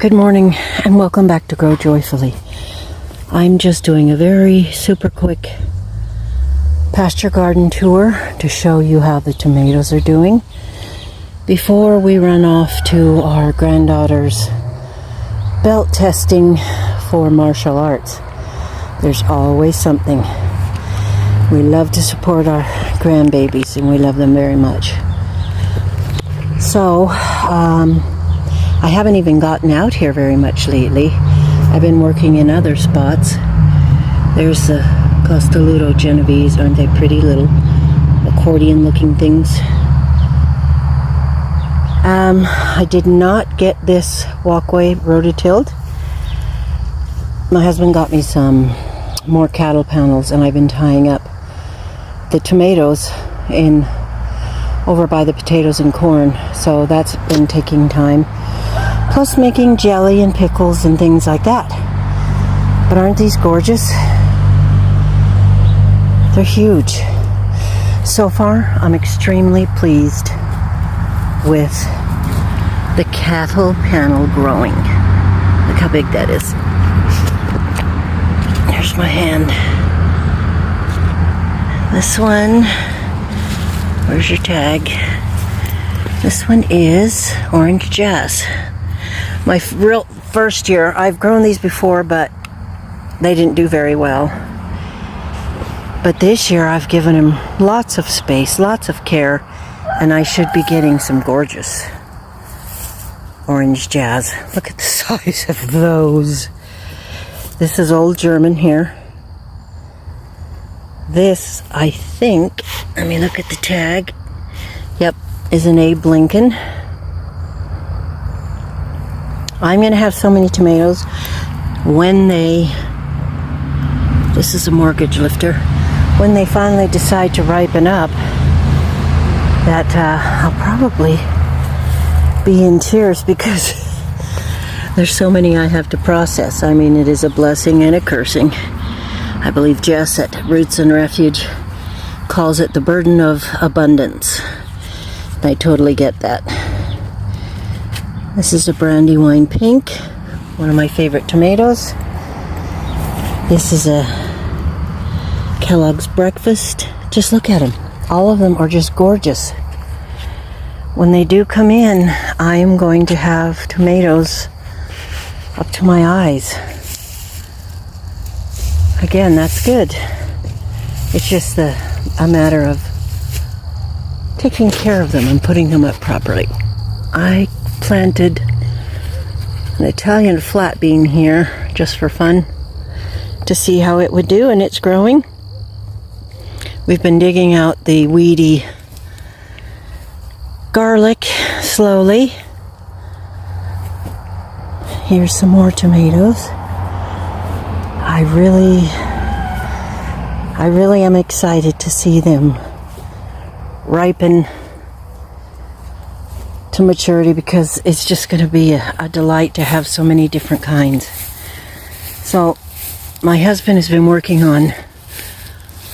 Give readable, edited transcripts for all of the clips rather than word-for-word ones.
Good morning and welcome back to Grow Joyfully. I'm just doing a very super quick pasture garden tour to show you how the tomatoes are doing before we run off to our granddaughter's belt testing for martial arts. There's always something. We love to support our grandbabies and we love them very much. So, I haven't even gotten out here very much lately. I've been working in other spots. There's the Costaludo Genovese. Aren't they pretty little accordion looking things? I did not get this walkway rototilled. My husband got me some more cattle panels and I've been tying up the tomatoes in over by the potatoes and corn, so that's been taking time. Plus making jelly and pickles and things like that. But aren't these gorgeous? They're huge. So far, I'm extremely pleased with the cattle panel growing. Look how big that is. Here's my hand. This one, where's your tag? This one is Orange Jazz. My real first year. I've grown these before, but they didn't do very well. But this year I've given them lots of space, lots of care, and I should be getting some gorgeous Orange Jazz. Look at the size of those. This is Old German here. This, I think, let me look at the tag. Yep, is an Abe Lincoln. I'm going to have so many tomatoes when this is a mortgage lifter, when they finally decide to ripen up, that I'll probably be in tears because there's so many I have to process. I mean, it is a blessing and a cursing. I believe Jess at Roots and Refuge calls it the burden of abundance. I totally get that. This is a Brandywine Pink, one of my favorite tomatoes. This is a Kellogg's Breakfast. Just look at them. All of them are just gorgeous. When they do come in, I am going to have tomatoes up to my eyes. Again, that's good. It's just a matter of taking care of them and putting them up properly. I planted an Italian flat bean here just for fun to see how it would do, and it's growing. We've been digging out the weedy garlic slowly. Here's some more tomatoes. I really am excited to see them ripen to maturity because it's just going to be a delight to have so many different kinds. So my husband has been working on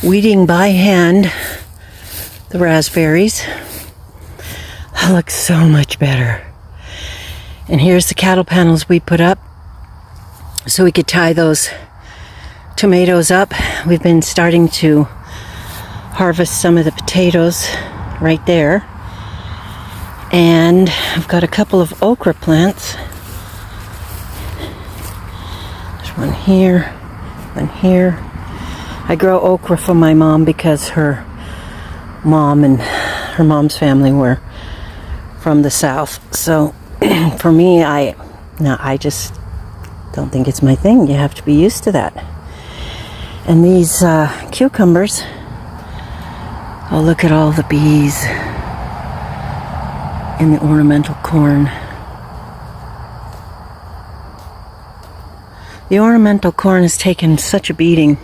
weeding by hand the raspberries. That looks so much better. And here's the cattle panels we put up so we could tie those tomatoes up. We've been starting to harvest some of the potatoes right there. And I've got a couple of okra plants. There's one here, one here. I grow okra for my mom because her mom and her mom's family were from the south. So for me, I just don't think it's my thing. You have to be used to that. And these cucumbers, oh, look at all the bees in the ornamental corn. The ornamental corn has taken such a beating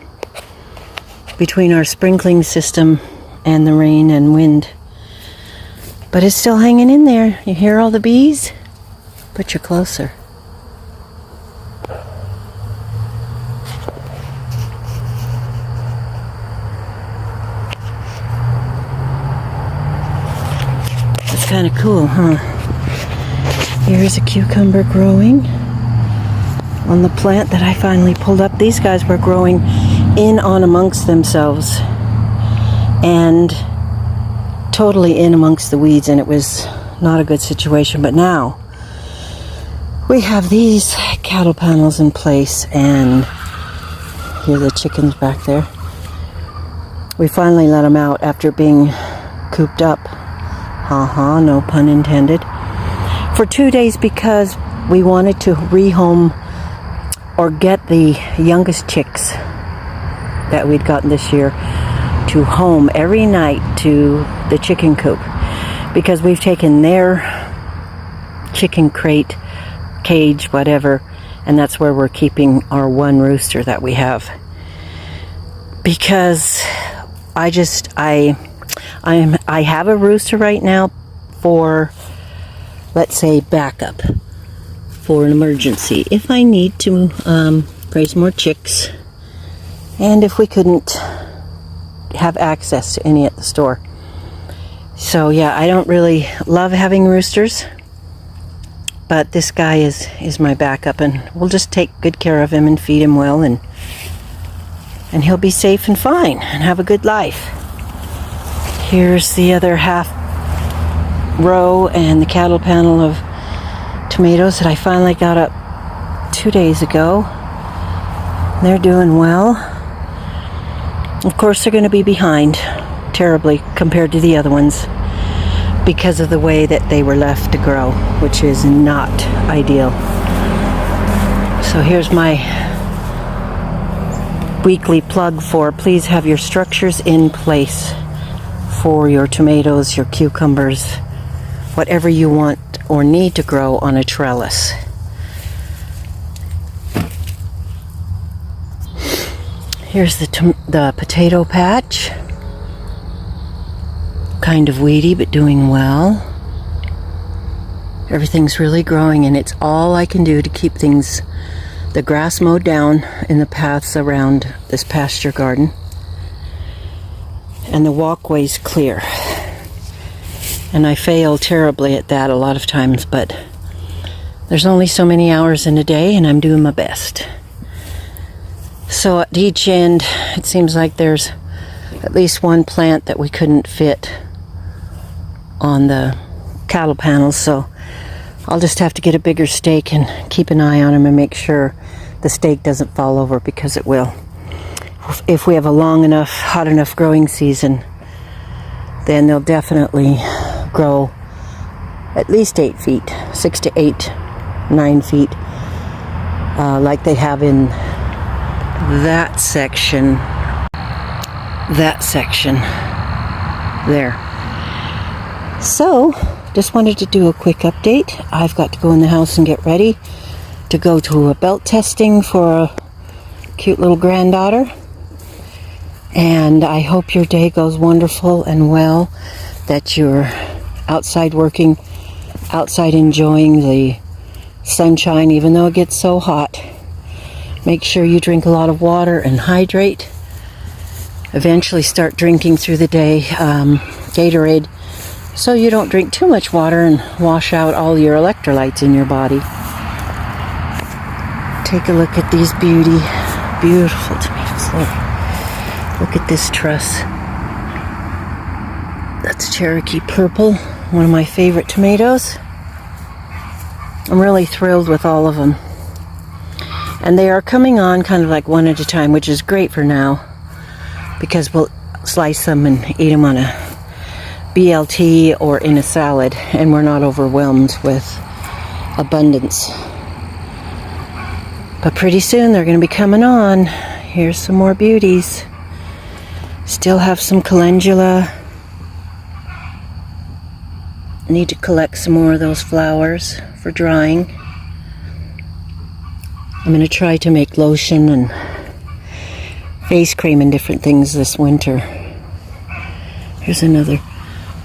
between our sprinkling system and the rain and wind. But it's still hanging in there. You hear all the bees? Put you closer. That's kind of cool, huh? Here's a cucumber growing. on the plant that I finally pulled up. These guys were growing in on amongst themselves and totally in amongst the weeds, and it was not a good situation. But now we have these cattle panels in place, and here are the chickens back there. We finally let them out after being cooped up. No pun intended. For 2 days, because we wanted to rehome or get the youngest chicks that we'd gotten this year to home every night to the chicken coop, because we've taken their chicken crate, cage, whatever, and that's where we're keeping our one rooster that we have. Because I have a rooster right now for, let's say, backup, for an emergency, if I need to raise more chicks, and if we couldn't have access to any at the store. So yeah, I don't really love having roosters, but this guy is my backup, and we'll just take good care of him and feed him well, and he'll be safe and fine and have a good life. Here's the other half row and the cattle panel of tomatoes that I finally got up 2 days ago. They're doing well. Of course, they're going to be behind terribly compared to the other ones because of the way that they were left to grow, which is not ideal. So here's my weekly plug for please have your structures in place for your tomatoes, your cucumbers, whatever you want or need to grow on a trellis. Here's the potato patch. Kind of weedy, but doing well. Everything's really growing, and it's all I can do to keep the grass mowed down in the paths around this pasture garden, and the walkways clear. And I fail terribly at that a lot of times, but there's only so many hours in a day, and I'm doing my best. So at each end, it seems like there's at least one plant that we couldn't fit on the cattle panels, so I'll just have to get a bigger stake and keep an eye on them and make sure the stake doesn't fall over, because it will. If we have a long enough, hot enough growing season, then they'll definitely grow at least 8 feet, 6 to 8, 9 feet, like they have in that section there. So, just wanted to do a quick update. I've got to go in the house and get ready to go to a belt testing for a cute little granddaughter. And I hope your day goes wonderful and well, that you're outside working, outside enjoying the sunshine, even though it gets so hot. Make sure you drink a lot of water and hydrate. Eventually start drinking through the day Gatorade, so you don't drink too much water and wash out all your electrolytes in your body. Take a look at these beautiful tomatoes. Look at this truss. That's Cherokee Purple, one of my favorite tomatoes. I'm really thrilled with all of them. And they are coming on kind of like one at a time, which is great for now, because we'll slice them and eat them on a BLT or in a salad, and we're not overwhelmed with abundance. But pretty soon they're going to be coming on. Here's some more beauties. Still have some calendula. Need to collect some more of those flowers for drying. I'm going to try to make lotion and face cream and different things this winter. Here's another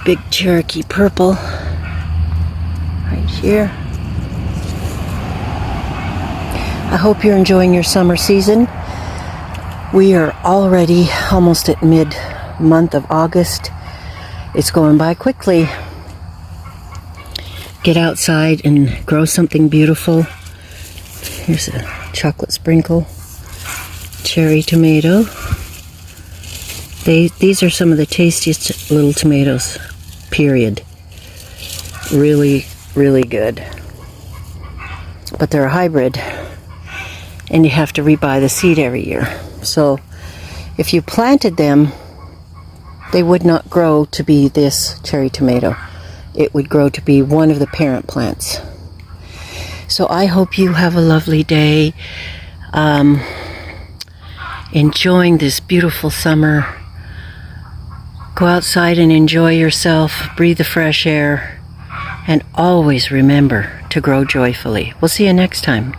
big Cherokee Purple right here. I hope you're enjoying your summer season. We are already almost at mid-month of August. It's going by quickly. Get outside and grow something beautiful. Here's a chocolate sprinkle, cherry tomato. These are some of the tastiest little tomatoes, period. Really, really good. But they're a hybrid, and you have to rebuy the seed every year. So if you planted them, they would not grow to be this cherry tomato. It would grow to be one of the parent plants. So I hope you have a lovely day, enjoying this beautiful summer. Go outside and enjoy yourself, breathe the fresh air, and always remember to grow joyfully. We'll see you next time.